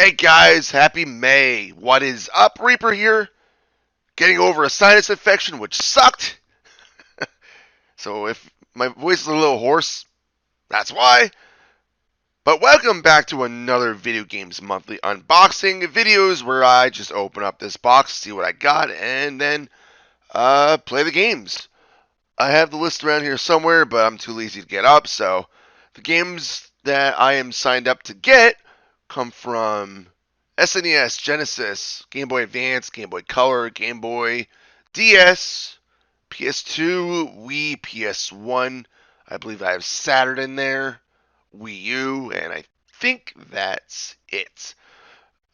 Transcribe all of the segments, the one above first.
Hey guys, happy May. What is up? Reaper here. Getting over a sinus infection, which sucked. So if my voice is a little hoarse, that's why. But welcome back to another Video Games Monthly unboxing videos where I just open up this box, see what I got, and then play the games. I have the list around here somewhere, but I'm too lazy to get up, so the games that I am signed up to get come from SNES, Genesis, Game Boy Advance, Game Boy Color, Game Boy DS, PS2, Wii, PS1. I believe I have Saturn in there, Wii U, and I think that's it.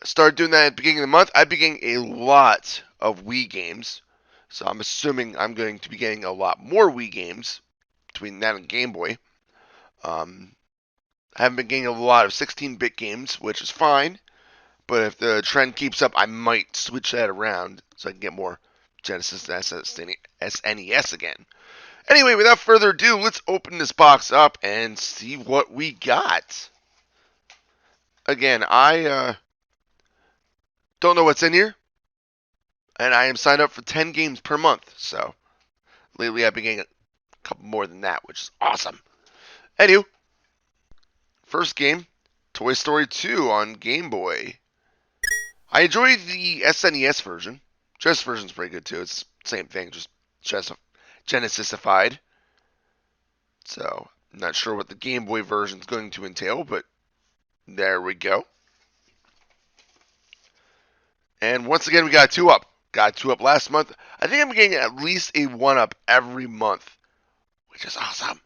I started doing that at the beginning of the month. I've been getting a lot of Wii games, so I'm assuming I'm going to be getting a lot more Wii games between that and Game Boy. Um, I haven't been getting a lot of 16-bit games, which is fine. But if the trend keeps up, I might switch that around so I can get more Genesis and SNES again. Anyway, without further ado, let's open this box up and see what we got. Again, I don't know what's in here, and I am signed up for 10 games per month. So lately I've been getting a couple more than that, which is awesome. Anywho, first game, Toy Story 2 on Game Boy. I enjoyed the SNES version. Genesis version's pretty good too. It's the same thing, just Genesisified. So, I'm not sure what the Game Boy version is going to entail, but there we go. And once again, we got a 2 up. Got a 2 up last month. I think I'm getting at least a 1 up every month, which is awesome.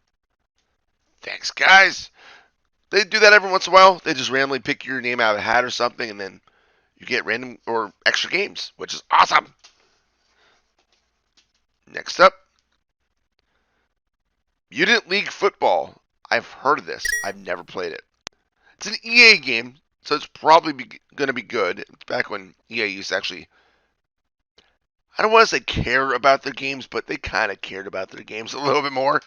Thanks, guys. They do that every once in a while. They just randomly pick your name out of a hat or something, and then you get random or extra games, which is awesome. Next up, Mutant League Football. I've heard of this. I've never played it. It's an EA game, so it's probably going to be good. It's back when EA used to actually, I don't want to say care about their games, but they kind of cared about their games a little bit more.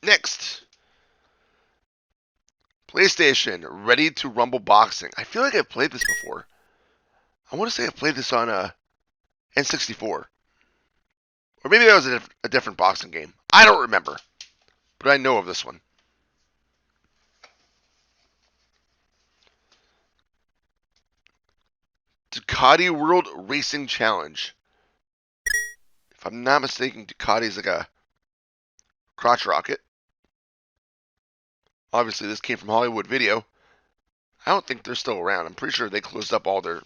Next, PlayStation Ready to Rumble Boxing. I feel like I've played this before. I want to say I played this on N64. Or maybe that was a different boxing game. I don't remember. But I know of this one. Ducati World Racing Challenge. If I'm not mistaken, Ducati's like a crotch rocket. Obviously, this came from Hollywood Video. I don't think they're still around. I'm pretty sure they closed up all their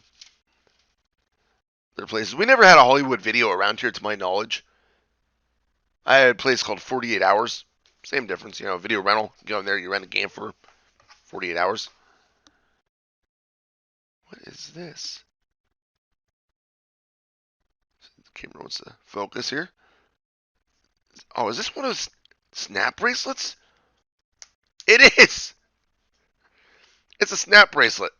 places. We never had a Hollywood Video around here, to my knowledge. I had a place called 48 Hours. Same difference, video rental. You go in there, you rent a game for 48 hours. What is this? The camera wants to focus here. Oh, is this one of those snap bracelets? It is! It's a snap bracelet.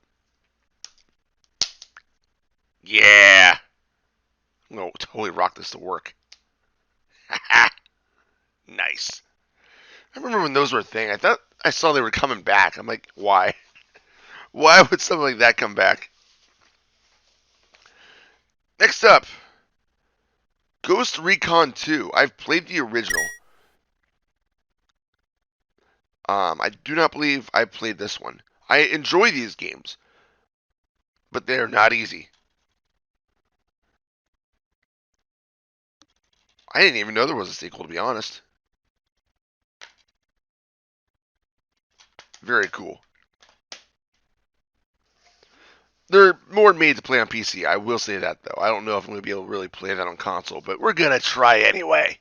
Yeah! I'm going to totally rock this to work. Nice. I remember when those were a thing. I thought I saw they were coming back. I'm like, why? Why would something like that come back? Next up, Ghost Recon 2. I've played the original. I do not believe I played this one. I enjoy these games, but they are not easy. I didn't even know there was a sequel, to be honest. Very cool. They're more made to play on PC. I will say that, though. I don't know if I'm going to be able to really play that on console, but we're going to try anyway.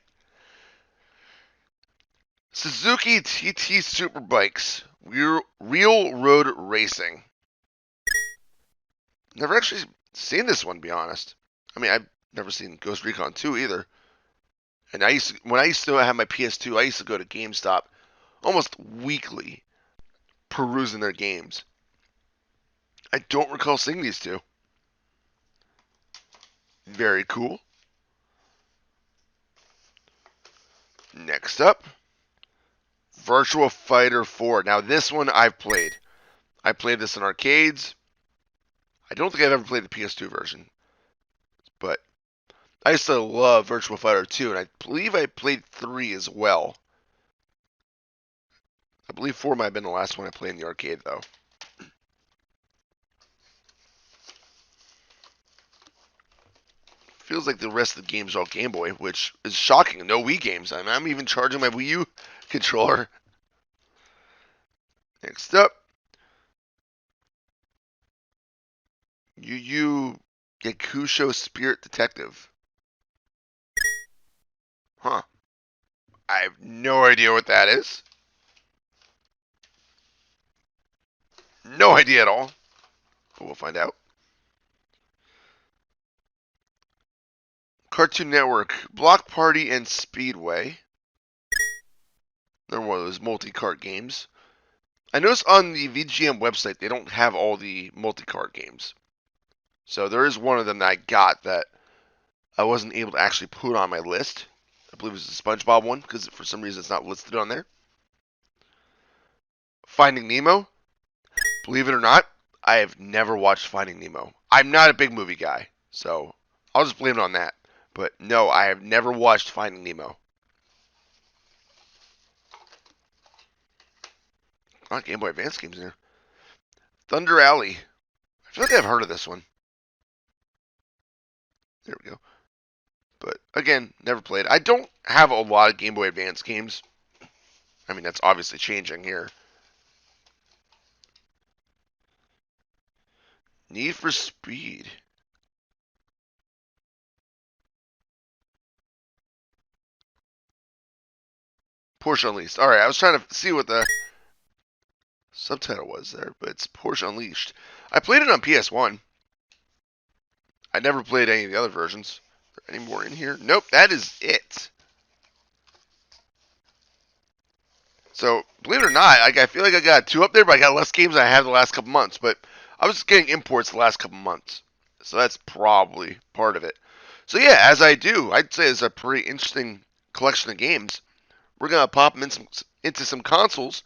Suzuki TT Superbikes. Real Road Racing. Never actually seen this one, to be honest. I mean, I've never seen Ghost Recon 2 either. And when I used to have my PS2, I used to go to GameStop almost weekly, perusing their games. I don't recall seeing these two. Very cool. Next up, Virtua Fighter 4. Now, this one I've played. I played this in arcades. I don't think I've ever played the PS2 version. But I used to love Virtua Fighter 2, and I believe I played 3 as well. I believe 4 might have been the last one I played in the arcade, though. Feels like the rest of the games are all Game Boy, which is shocking. No Wii games. I mean, I'm even charging my Wii U controller. Next up, Yu Yu Yakusho Spirit Detective. Huh. I have no idea what that is. No idea at all. But we'll find out. Cartoon Network, Block Party and Speedway. They're one of those multi-cart games. I noticed on the VGM website they don't have all the multi-cart games. So there is one of them that I got that I wasn't able to actually put on my list. I believe it was the SpongeBob one, because for some reason it's not listed on there. Finding Nemo. Believe it or not, I have never watched Finding Nemo. I'm not a big movie guy, so I'll just blame it on that. But no, I have never watched Finding Nemo. Not Game Boy Advance games in there. Thunder Alley. I feel like I've heard of this one. There we go. But again, never played. I don't have a lot of Game Boy Advance games. I mean, that's obviously changing here. Need for Speed. Porsche Unleashed. Alright, I was trying to see what the subtitle was there, but it's Porsche Unleashed. I played it on PS1. I never played any of the other versions. Are there any more in here? Nope, that is it. So, believe it or not, I feel like I got 2 up there, but I got less games than I have the last couple months. But I was getting imports the last couple months. So that's probably part of it. So yeah, as I do, I'd say it's a pretty interesting collection of games. We're going to pop them into some consoles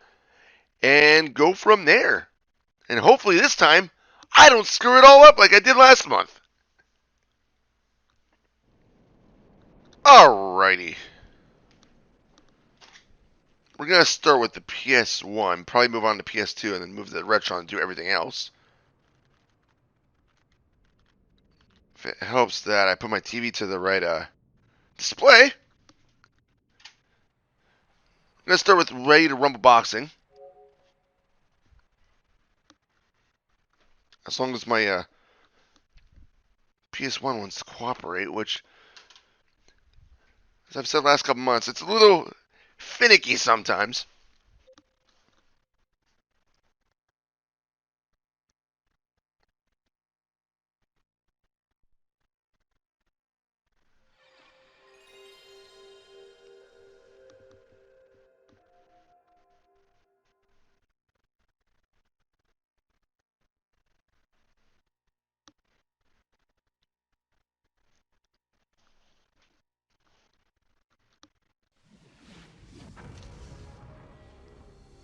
and go from there. And hopefully this time, I don't screw it all up like I did last month. Alrighty. We're going to start with the PS1, probably move on to PS2, and then move to the Retron and do everything else. If it helps that I put my TV to the right display. I'm going to start with Ready to Rumble Boxing. As long as my PS1 wants to cooperate, which, as I've said the last couple months, it's a little finicky sometimes.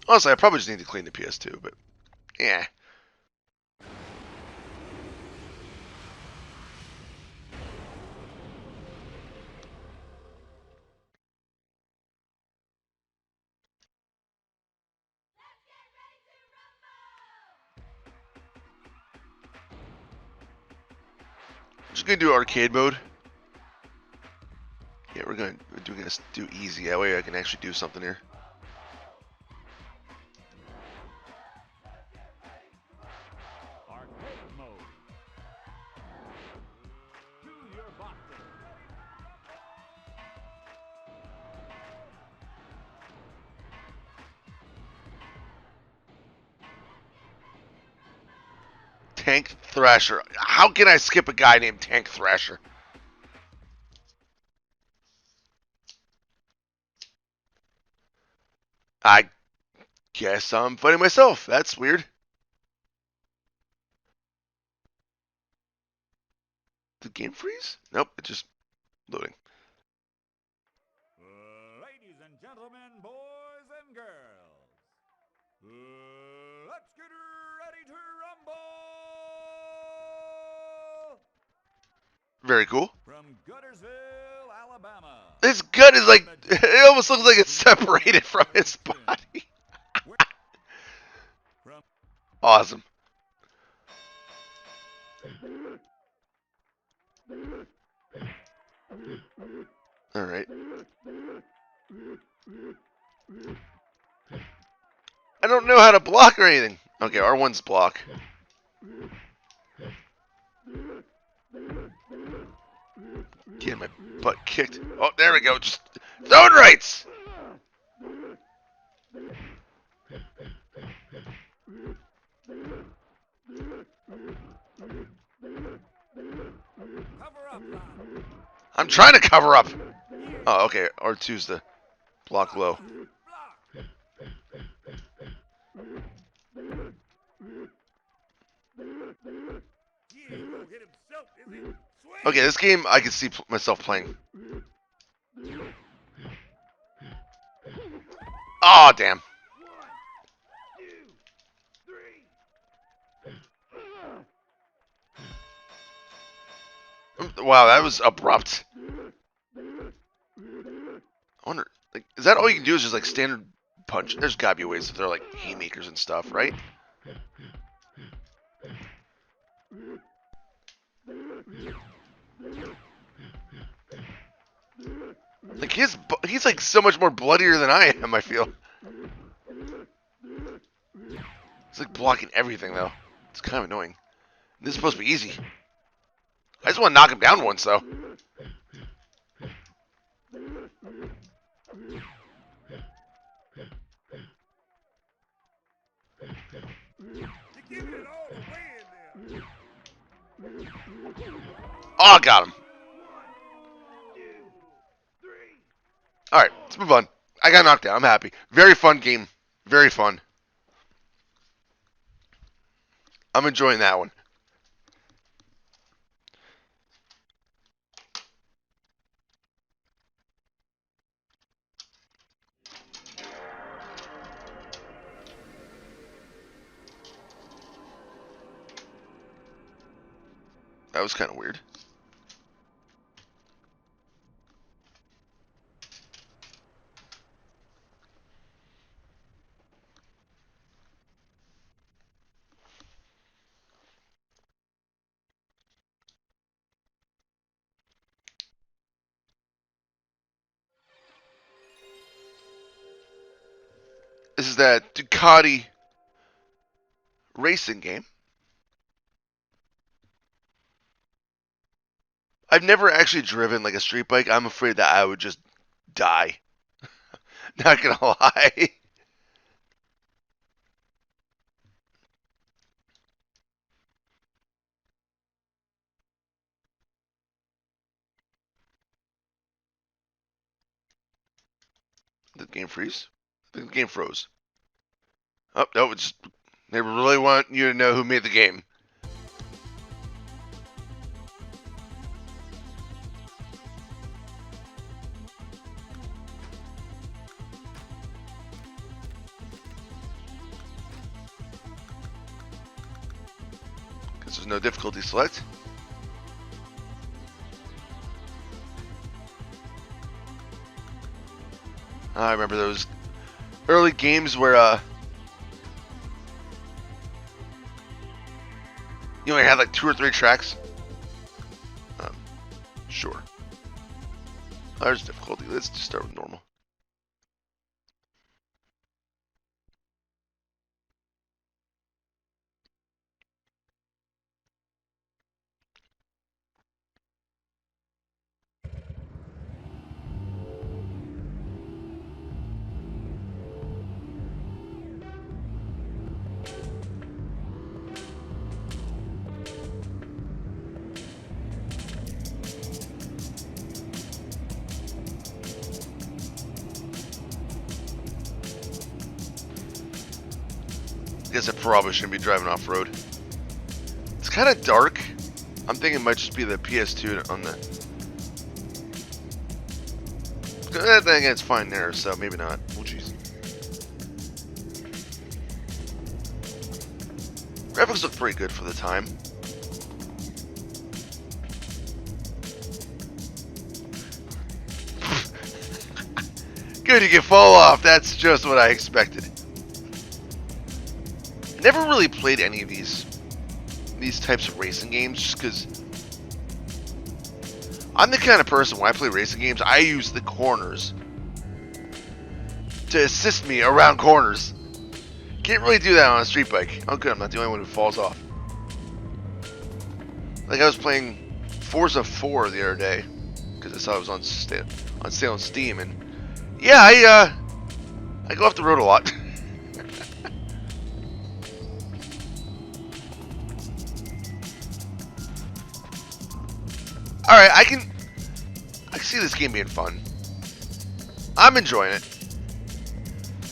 Honestly, I probably just need to clean the PS2, but yeah. I'm just gonna do arcade mode. Yeah, we're gonna do easy. That way I can actually do something here. Arcade mode. Do your boxing. Tank Thrasher. How can I skip a guy named Tank Thrasher? I guess I'm fighting myself. That's weird. Did game freeze? Nope, it's just loading. Ladies and gentlemen, boys and and girls, let's get ready to rumble! Very cool. From Goodersville, Alabama. His gut is like, it almost looks like it's separated from his body. Awesome. All right. I don't know how to block or anything. Okay, R1's block. Getting my butt kicked. Oh, there we go. Just throwing rights. Cover up, Bob. I'm trying to cover up. Oh, okay. R2's the block low. Block. He ain't gonna hit himself, is he? Swing. Okay, this game I can see myself playing. Oh, damn. 1, 2, 3. Wow, that was abrupt. I wonder, like, is that all you can do is just like standard punch? There's gotta be ways to throw like haymakers and stuff, right? Like he's like so much more bloodier than I am, I feel. It's like blocking everything though. It's kind of annoying. This is supposed to be easy. I just want to knock him down once though. You're giving it all away in there. Oh, got him. 1, 2, 3. Alright, let's move on. I got knocked down. I'm happy. Very fun game. Very fun. I'm enjoying that one. That was kind of weird. This is that Ducati racing game. I've never actually driven like a street bike. I'm afraid that I would just die. Not gonna lie. Did the game freeze? I think the game froze. Oh, no, it's they really want you to know who made the game. Because there's no difficulty select. I remember those early games where you only had like 2 or 3 tracks. Sure. There's difficulty. Let's just start with normal. I guess I probably shouldn't be driving off-road. It's kind of dark. I'm thinking it might just be the PS2 on the... Then again, it's fine there, so maybe not. Oh, jeez. Graphics look pretty good for the time. Good, you can fall off. That's just what I expected. I never really played any of these types of racing games just because I'm the kind of person when I play racing games, I use the corners to assist me around corners. Can't really do that on a street bike. Oh good, I'm not the only one who falls off. Like I was playing Forza 4 the other day because I saw it was on sale on Steam, and yeah, I go off the road a lot. All right, I can see this game being fun. I'm enjoying it.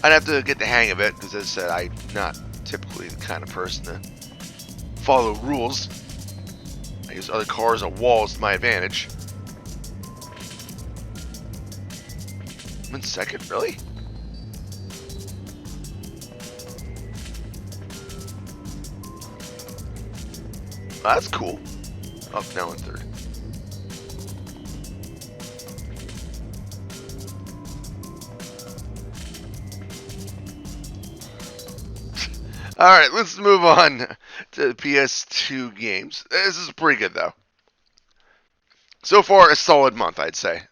I'd have to get the hang of it because, as I said, I'm not typically the kind of person to follow rules. I use other cars and walls to my advantage. I'm in second, really? Oh, that's cool. Oh, now in third. Alright, let's move on to the PS2 games. This is pretty good, though. So far, a solid month, I'd say.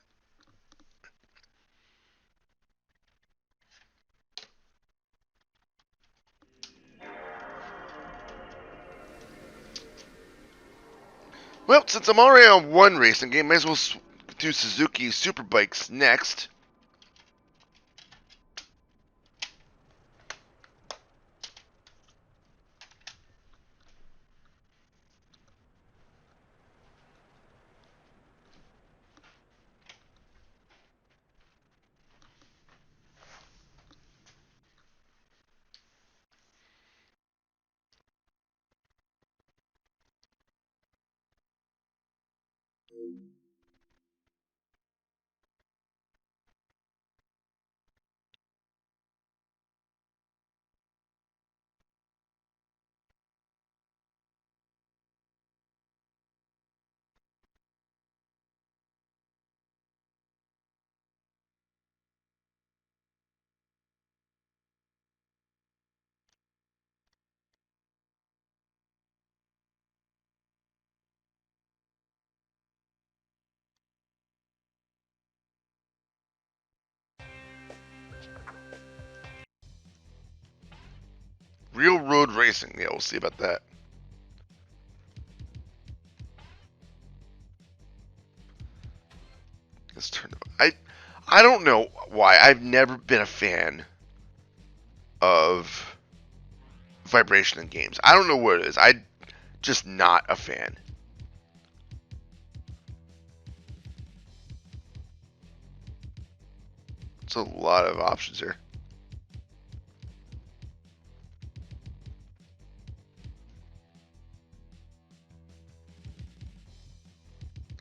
Well, since I'm already on one racing game, might as well do Suzuki Superbikes next. Real road racing. Yeah, we'll see about that. Let's turn it. I don't know why. I've never been a fan of vibration in games. I don't know what it is. I'm just not a fan. It's a lot of options here.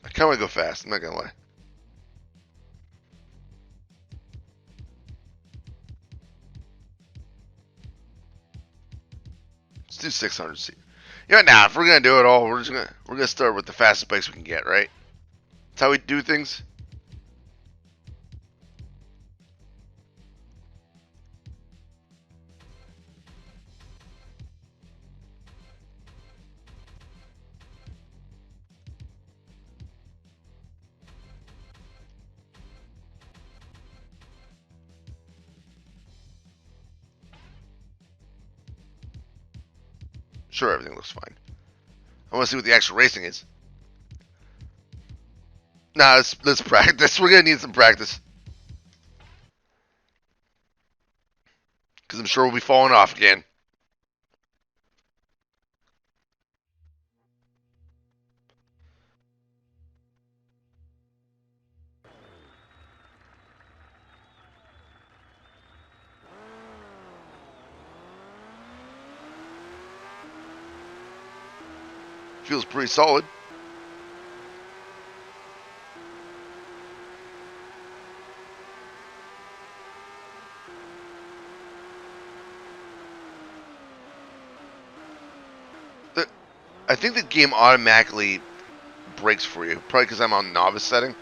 I kind of want to go fast. I'm not gonna lie. Let's do 600 C. You know, now if we're gonna do it all, we're gonna start with the fastest bikes we can get, right? That's how we do things. Sure, everything looks fine. I want to see what the actual racing is. Nah, let's practice. We're gonna need some practice. Because I'm sure we'll be falling off again. Feels pretty solid. I think the game automatically breaks for you, probably because I'm on novice setting.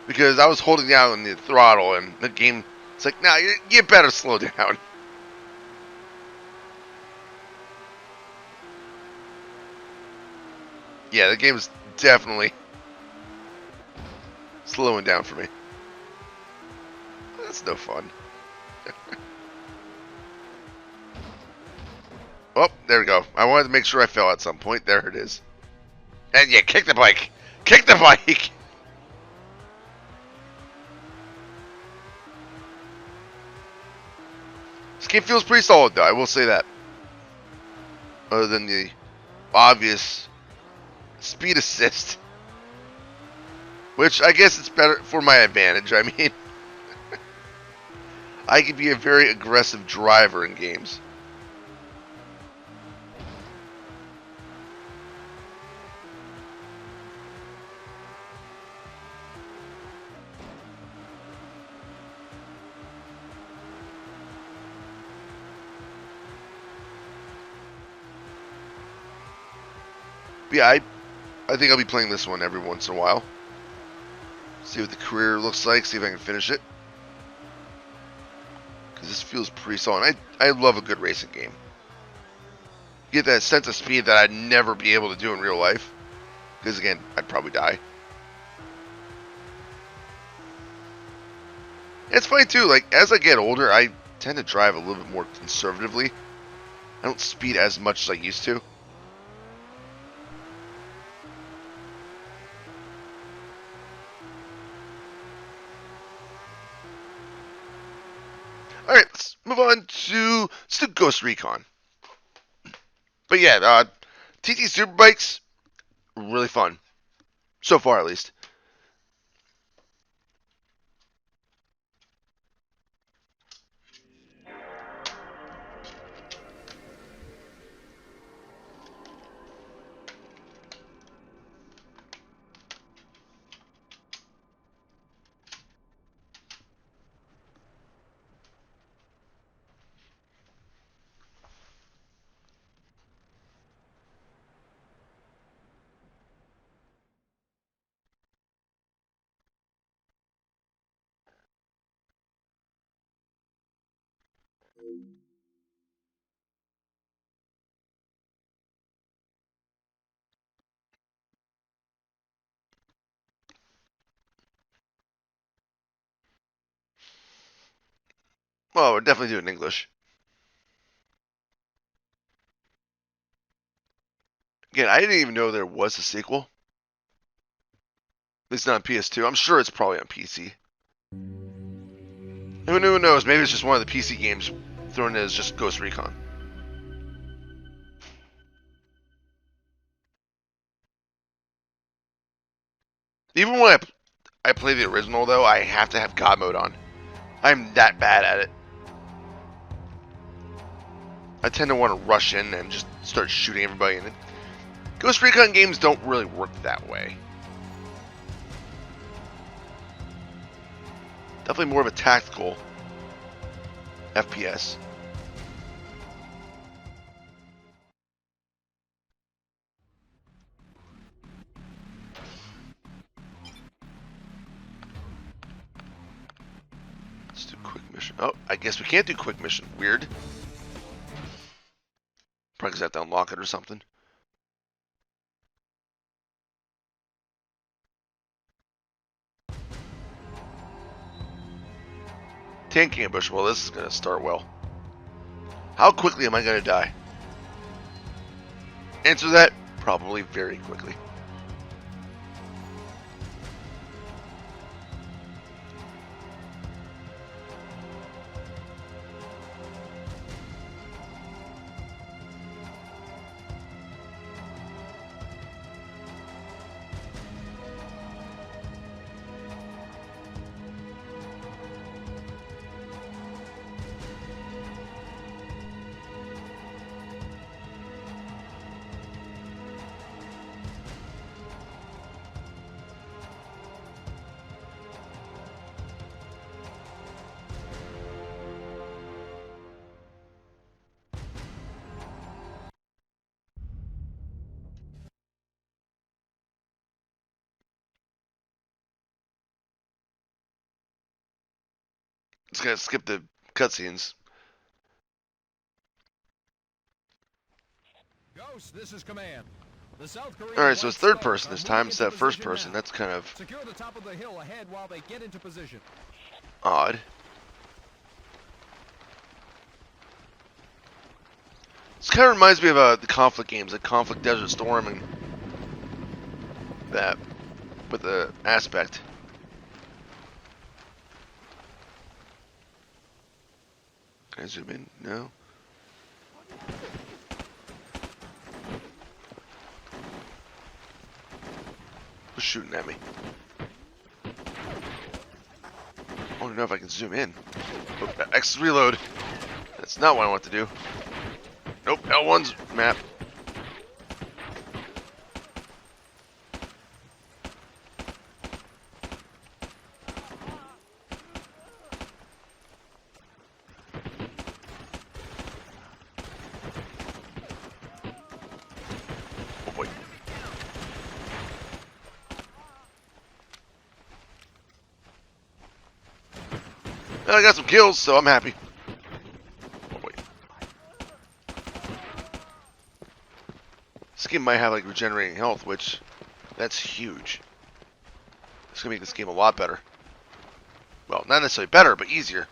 Because I was holding down the throttle, and the game, it's like, nah, you better slow down. Yeah, the game is definitely slowing down for me. That's no fun. Oh, there we go. I wanted to make sure I fell at some point. There it is. And yeah, kick the bike. Kick the bike. This game feels pretty solid, though. I will say that. Other than the obvious speed assist, which I guess it's better for my advantage. I mean, I can be a very aggressive driver in games. But yeah, I think I'll be playing this one every once in a while. See what the career looks like, see if I can finish it. Because this feels pretty solid. I love a good racing game. You get that sense of speed that I'd never be able to do in real life. Because again, I'd probably die. It's funny too, like as I get older, I tend to drive a little bit more conservatively. I don't speed as much as I used to. Alright, let's move on to Ghost Recon. But yeah, TT Superbikes, really fun. So far, at least. Well, we're definitely doing English. Again, I didn't even know there was a sequel. At least not on PS2. I'm sure it's probably on PC. Who knows? Maybe it's just one of the PC games thrown in as just Ghost Recon. Even when I play the original, though, I have to have God mode on. I'm that bad at it. I tend to want to rush in and just start shooting everybody in it. Ghost Recon games don't really work that way. Definitely more of a tactical FPS. Let's do quick mission. Oh, I guess we can't do quick mission. Weird. Probably because I have to unlock it or something. Tank ambush. Well, this is going to start well. How quickly am I going to die? Answer that, probably very quickly. Just gotta skip the cutscenes. Ghost, this is command. The South Korean Alright, so it's third White person Stars this are time moving instead of into first position person. now. That's kind of Secure the top of the hill ahead while they get into position. odd. This kind of reminds me of the Conflict games, like Conflict Desert Storm and that, with the aspect. Can I zoom in? No. Who's shooting at me? I don't know if I can zoom in. Oh, X reload. That's not what I want to do. Nope, L1's map. Oh boy. Well, I got some kills, so I'm happy. Oh boy. This game might have like regenerating health, which that's huge. It's gonna make this game a lot better. Well, not necessarily better, but easier.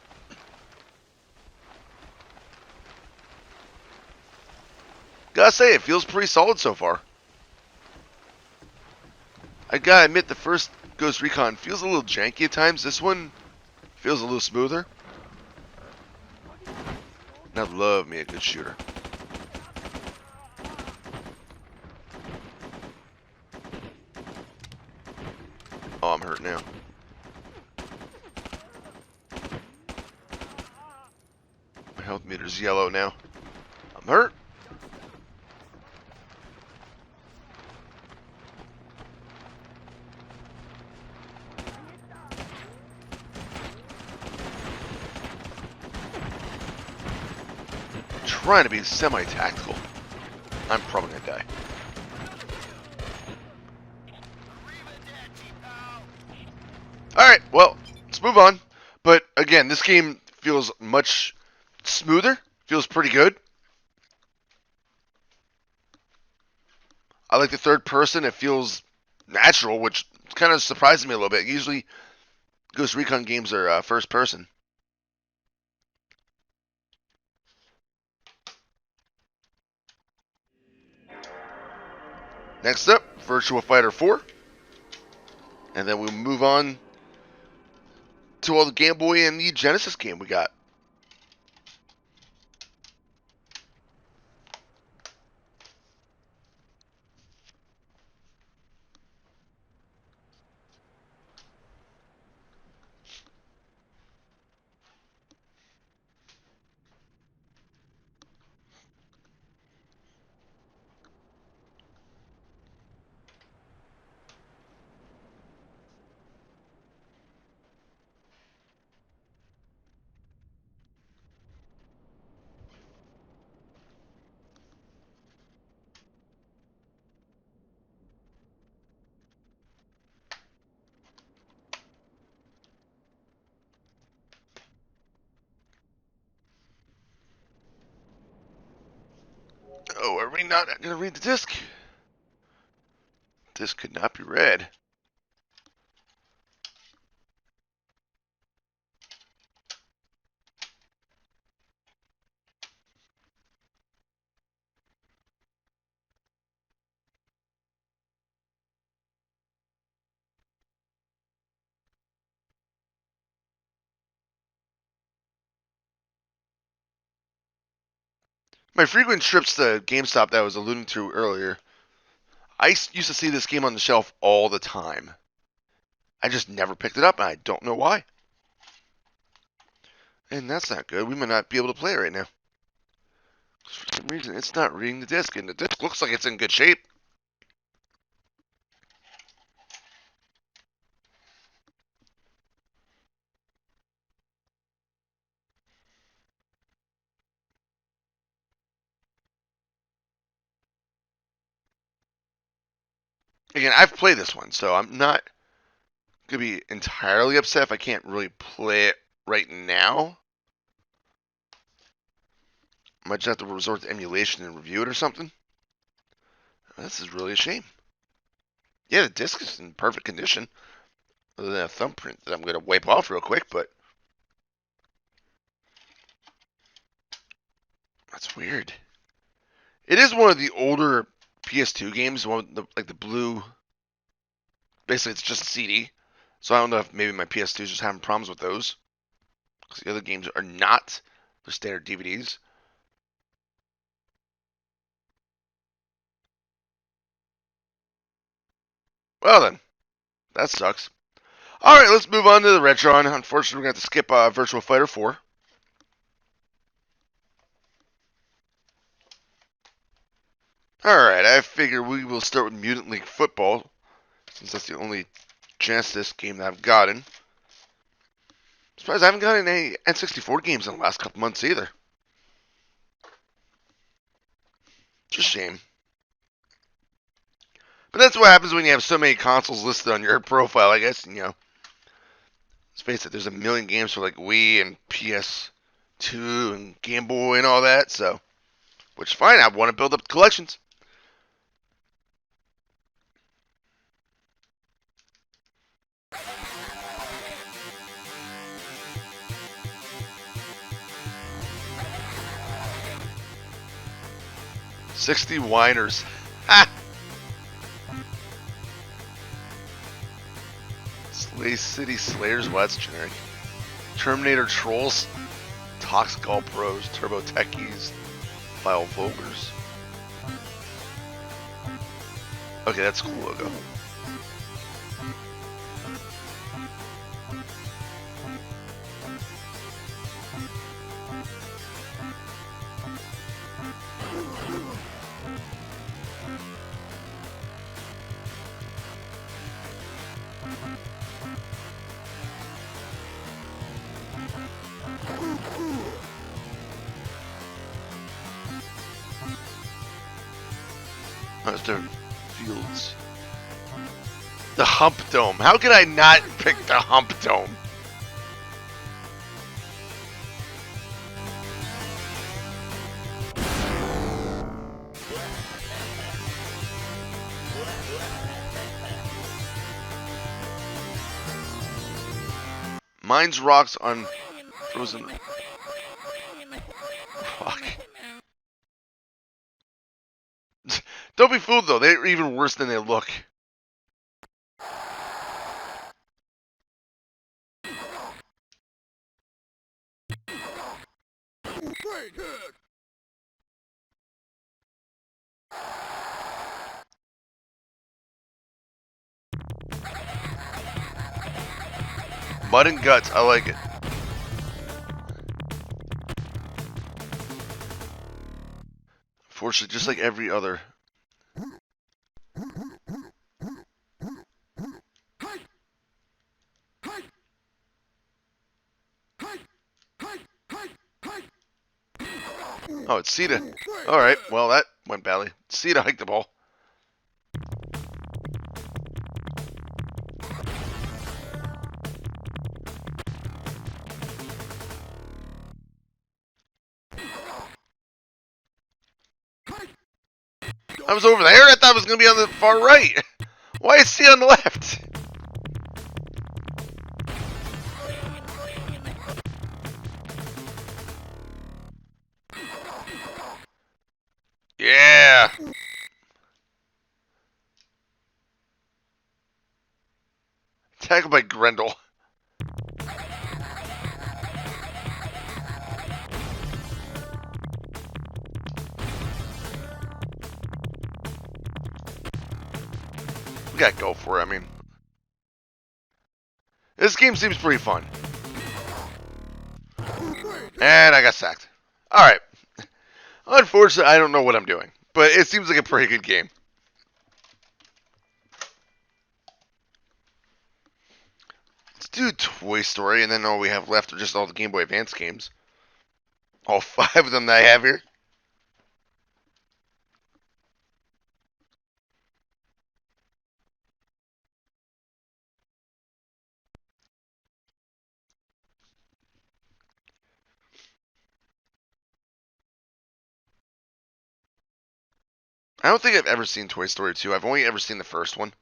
Gotta say, it feels pretty solid so far. I gotta admit, the first Ghost Recon feels a little janky at times. This one feels a little smoother. And I love me a good shooter. Oh, I'm hurt now. My health meter's yellow now. I'm hurt. Trying to be semi-tactical. I'm probably gonna die. Alright, well, let's move on. But again, this game feels much smoother. Feels pretty good. I like the third person. It feels natural, which kind of surprises me a little bit. Usually, Ghost Recon games are first person. Next up, Virtua Fighter 4. And then we'll move on to all the Game Boy and the Genesis game we got. Oh, are we not going to read the disc? This could not be read. My frequent trips to GameStop that I was alluding to earlier, I used to see this game on the shelf all the time. I just never picked it up, and I don't know why. And that's not good. We might not be able to play it right now. For some reason, it's not reading the disc, and the disc looks like it's in good shape. Again, I've played this one, so I'm not going to be entirely upset if I can't really play it right now. Might just have to resort to emulation and review it or something. This is really a shame. Yeah, the disc is in perfect condition, other than a thumbprint that I'm going to wipe off real quick, but that's weird. It is one of the older PS2 games, one of the, like the blue. Basically, it's just a CD. So I don't know if maybe my PS2 is just having problems with those, because the other games are not the standard DVDs. Well then, that sucks. All right, let's move on to the Retron. Unfortunately, we're going to have to skip Virtua Fighter 4. All right, I figure we will start with Mutant League Football, since that's the only Genesis game that I've gotten. Surprised I haven't gotten any N64 games in the last couple months either. It's a shame. But that's what happens when you have so many consoles listed on your profile, I guess. You know, let's face it, there's a million games for like Wii and PS2 and Game Boy and all that, so, which is fine. I want to build up collections. $60 whiners. Ha! Slay City Slayers, well, that's generic. Terminator Trolls, Toxic All Pros, Turbo Techies, Vile Vulgars. Okay, that's a cool logo. That's their fields. The Hump Dome. How could I not pick the Hump Dome? Mine's rocks on frozen. Fuck. Don't be fooled though, they're even worse than they look. Mud and guts, I like it. Fortunately, just like every other. Oh, it's Sita. Alright, well, that went badly. Sita hiked the ball. I was over there. I thought it was going to be on the far right. Why is he on the left? Yeah. Tackled by Grendel. We gotta go for it, I mean. This game seems pretty fun. And I got sacked. Alright. Unfortunately, I don't know what I'm doing. But it seems like a pretty good game. Let's do Toy Story, and then all we have left are just all the Game Boy Advance games. All 5 of them that I have here. I don't think I've ever seen Toy Story 2. I've only ever seen the first one.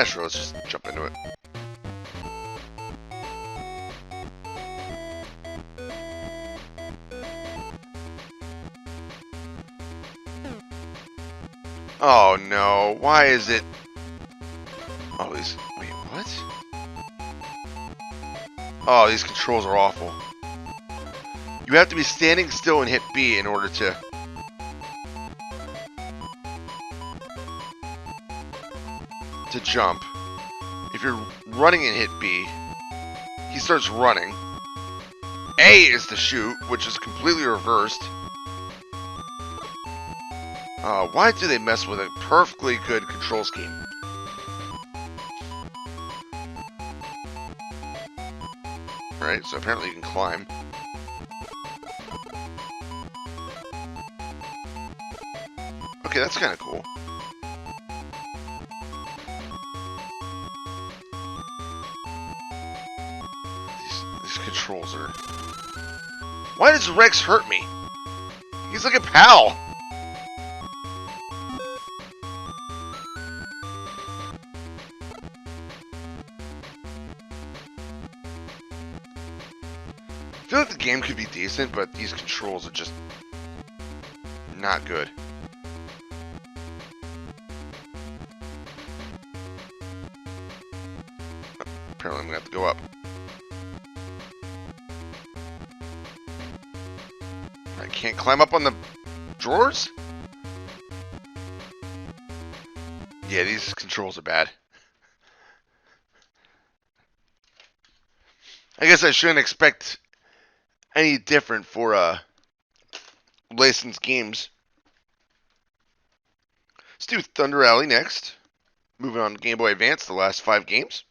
Sure, let's just jump into it. Oh no, why is it? Oh, these. Wait, what? Oh, these controls are awful. You have to be standing still and hit B in order to. Jump. If you're running and hit B, he starts running. A is to shoot, which is completely reversed. Why do they mess with a perfectly good control scheme? Alright, so apparently you can climb. Okay, that's kind of cool. These controls are... Why does Rex hurt me? He's like a pal! I feel like the game could be decent, but these controls are just not good. Apparently I'm gonna have to go up. I can't climb up on the drawers? Yeah, these controls are bad. I guess I shouldn't expect any different for licensed games. Let's do Thunder Alley next. Moving on to Game Boy Advance, the last 5 games.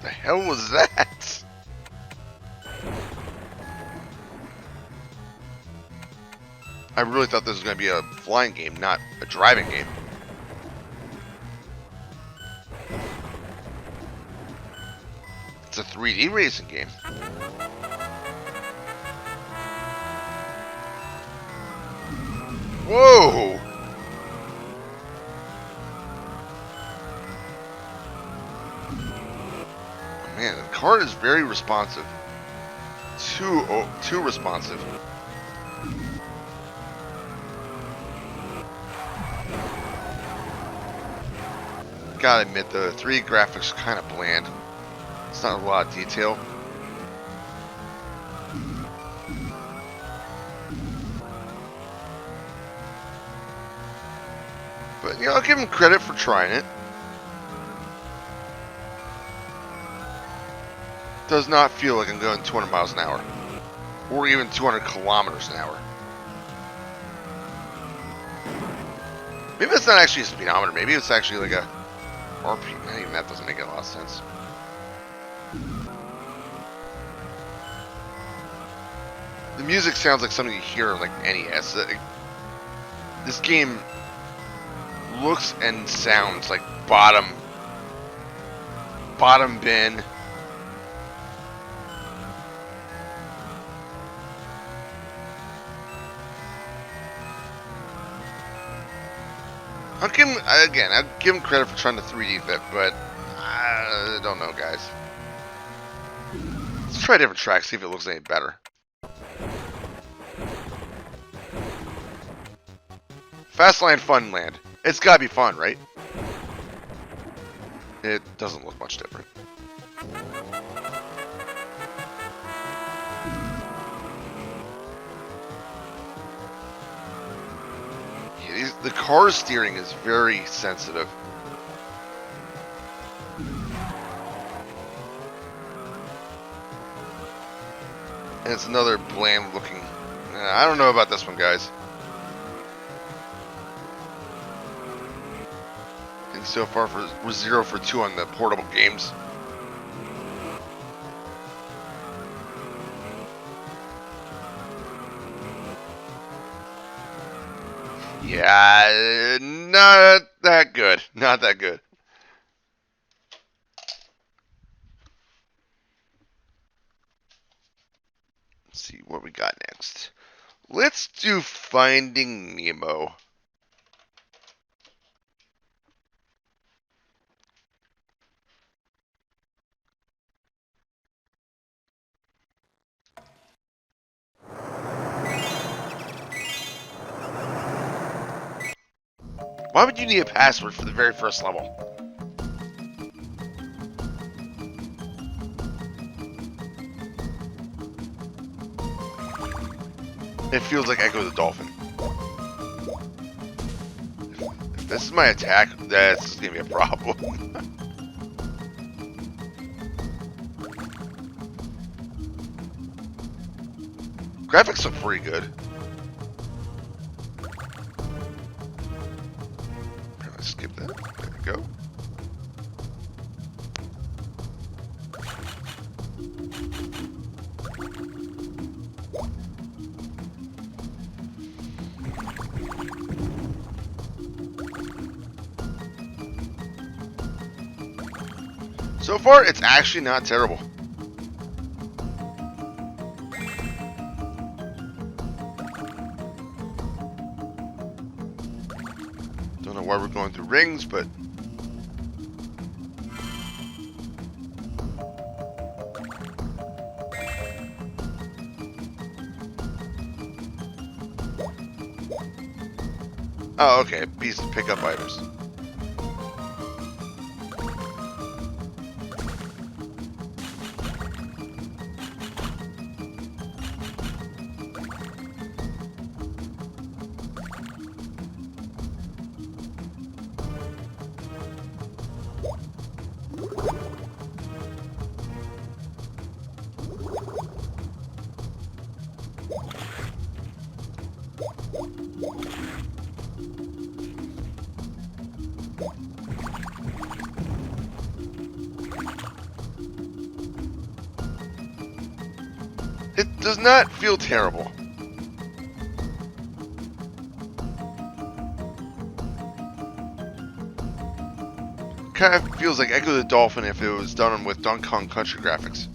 The hell was that? I really thought this was going to be a flying game, not a driving game. It's a 3D racing game. Whoa! Man, the card is very responsive. Too responsive. Gotta admit, the 3D graphics are kind of bland. It's not a lot of detail. But, you know, I'll give him credit for trying it. Does not feel like I'm going 200 miles an hour. Or even 200 kilometers an hour. Maybe it's not actually a speedometer. Maybe it's actually like a RP. Even that doesn't make a lot of sense. The music sounds like something you hear on like NES. This game looks and sounds like bottom bin. I'll give him credit for trying to 3D fit, but I don't know, guys. Let's try a different track, see if it looks any better. Fastline Funland. It's gotta be fun, right? It doesn't look much different. Yeah, the car steering is very sensitive. And it's another bland looking... I don't know about this one, guys. think so far we're 0 for 2 on the portable games. Yeah, not that good. Not that good. Let's see what we got next. Let's do Finding Nemo. Why would you need a password for the very first level? It feels like Echo the Dolphin. If this is my attack, this is gonna be a problem. Graphics look pretty good. Let's skip that. There we go. So far, it's actually not terrible. Don't know why we're going through rings, but... Oh, okay. Pieces pick up items. It does not feel terrible. Kind of feels like Echo the Dolphin if it was done with Donkey Kong Country graphics.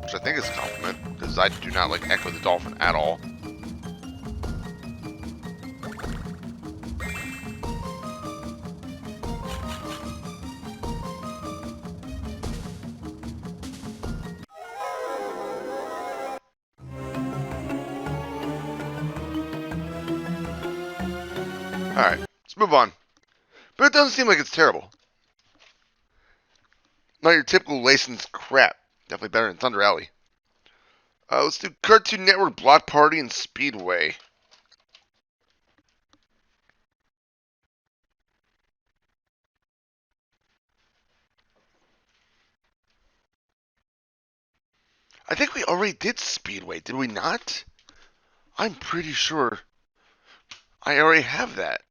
Which I think is a compliment, because I do not like Echo the Dolphin at all. Alright, let's move on. But it doesn't seem like it's terrible. Not your typical licensed crap. Definitely better than Thunder Alley. Let's do Cartoon Network, Block Party, and Speedway. I think we already did Speedway, did we not? I'm pretty sure I already have that.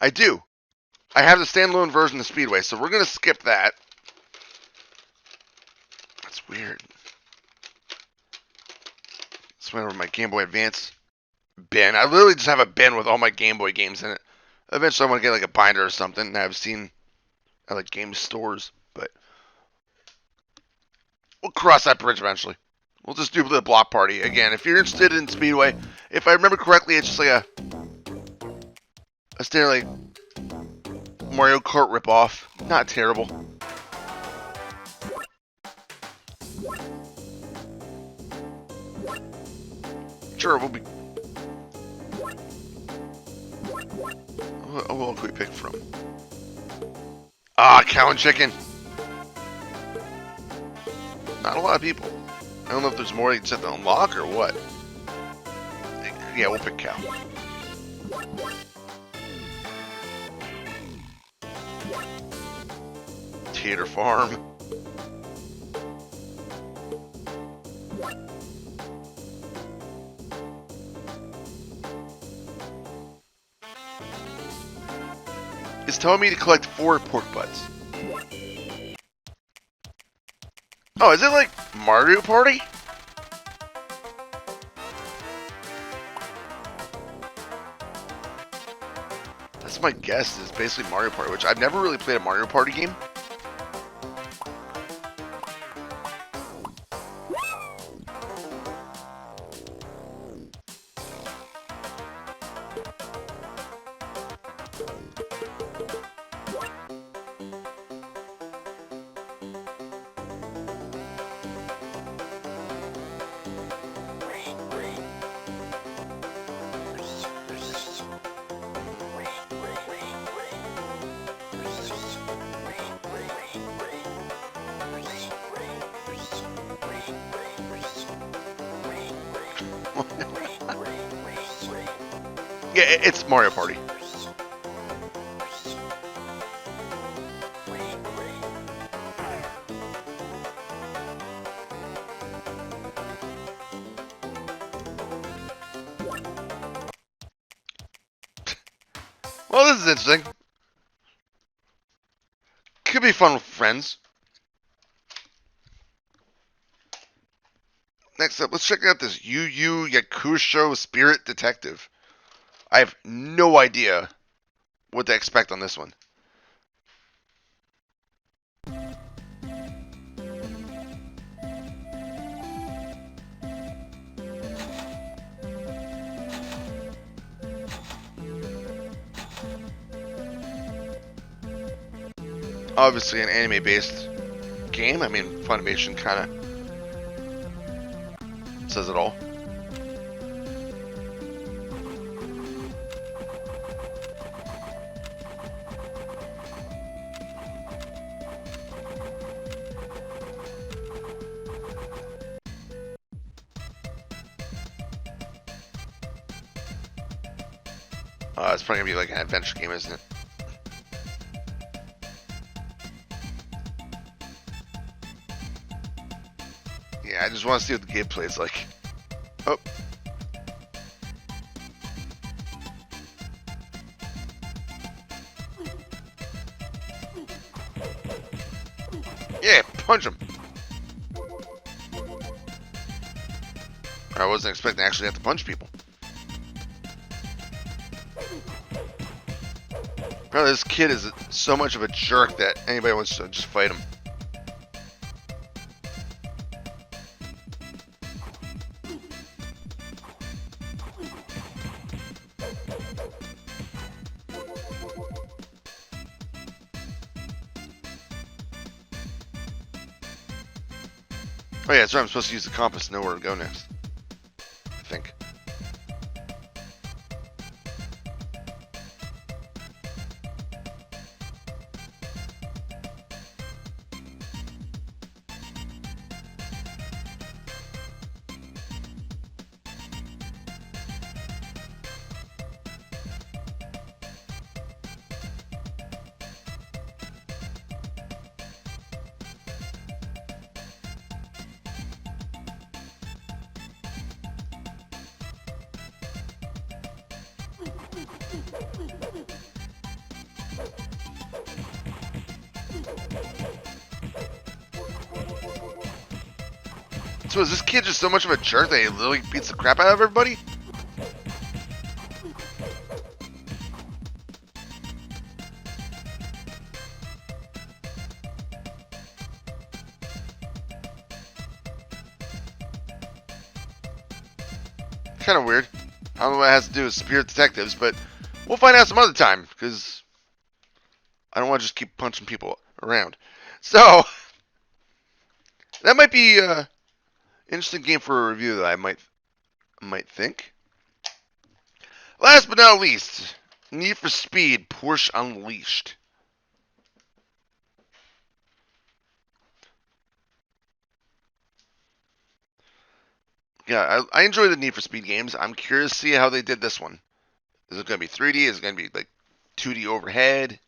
I do. I have the standalone version of Speedway, so we're going to skip that. That's weird. Let's went over my Game Boy Advance bin. I literally just have a bin with all my Game Boy games in it. Eventually I want to get like a binder or something that I've seen at like game stores, but we'll cross that bridge eventually. We'll just do the Block Party. Again, if you're interested in Speedway, if I remember correctly, it's just like a standard like Mario Kart ripoff. Not terrible. Sure, we'll be... What will we pick from? Ah, Cow and Chicken. Not a lot of people. I don't know if there's more you just have to unlock or what. Yeah, we'll pick cow. Tater farm. It's telling me to collect 4 pork butts. Oh, is it like Mario Party? That's my guess, is basically Mario Party, which I've never really played a Mario Party game. Yeah, it's Mario Party. Well, this is interesting. Could be fun with friends. Next up, let's check out this Yu Yu Yakusho Spirit Detective. I have no idea what to expect on this one. Obviously an anime-based game. I mean, Funimation kind of says it all. It's probably gonna be like an adventure game, isn't it? Yeah, I just want to see what the gameplay is like. Oh. Yeah, punch him. I wasn't expecting to actually have to punch people. Bro, this kid is so much of a jerk that anybody wants to just fight him. Oh yeah, that's right, I'm supposed to use the compass to know where to go next. I think. So is this kid just so much of a jerk that he literally beats the crap out of everybody? Kind of weird. I don't know what it has to do with Spirit Detectives, but we'll find out some other time, because I don't want to just keep punching people around. So, that might be an interesting game for a review that I might think. Last but not least, Need for Speed Porsche Unleashed. Yeah, I enjoy the Need for Speed games. I'm curious to see how they did this one. Is it going to be 3D? Is it going to be like 2D overhead?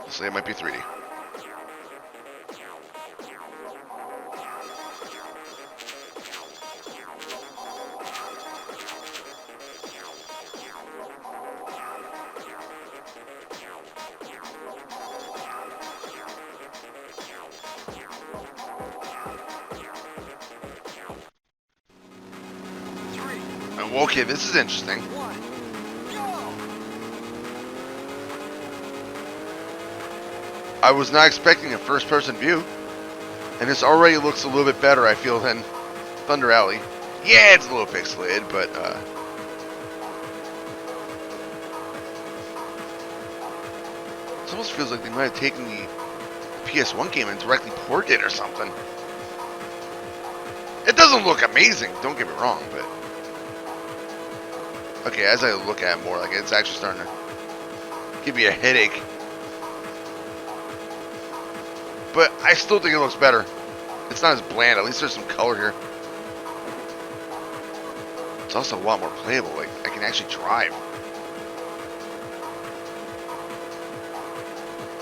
I'll say it might be 3D. Okay, this is interesting. I was not expecting a first-person view, and this already looks a little bit better, I feel, than Thunder Alley. Yeah, it's a little pixelated, but it almost feels like they might have taken the PS1 game and directly ported it or something. It doesn't look amazing, don't get me wrong, but okay, as I look at it more, like it's actually starting to give me a headache. But I still think it looks better. It's not as bland. At least there's some color here. It's also a lot more playable. Like, I can actually drive.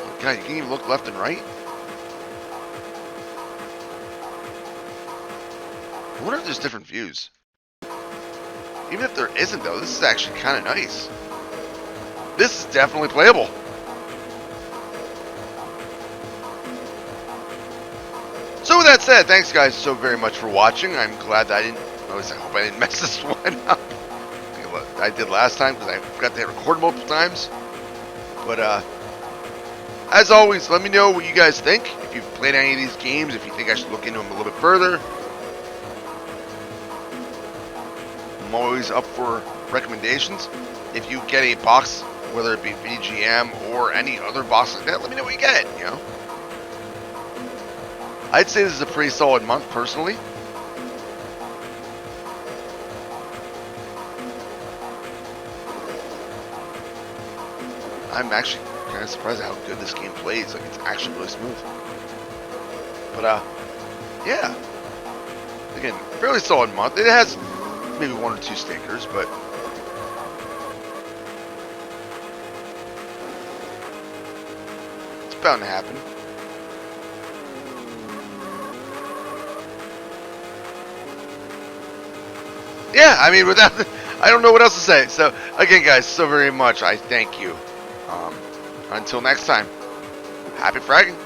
Oh, God, you can even look left and right. I wonder if there's different views. Even if there isn't, though, this is actually kind of nice. This is definitely playable. So with that said, thanks guys so very much for watching. I'm glad that I hope I didn't mess this one up. I did last time because I forgot to hit record multiple times. But as always, let me know what you guys think. If you've played any of these games, if you think I should look into them a little bit further. I'm always up for recommendations. If you get a box, whether it be VGM or any other box like that, let me know what you get, you know. I'd say this is a pretty solid month, personally. I'm actually kind of surprised at how good this game plays. Like, it's actually really smooth. But, yeah. Again, fairly solid month. It has maybe one or two stinkers, but it's bound to happen. Yeah, I mean, without, I don't know what else to say. So, again, guys, so very much, I thank you. Until next time, happy fragging.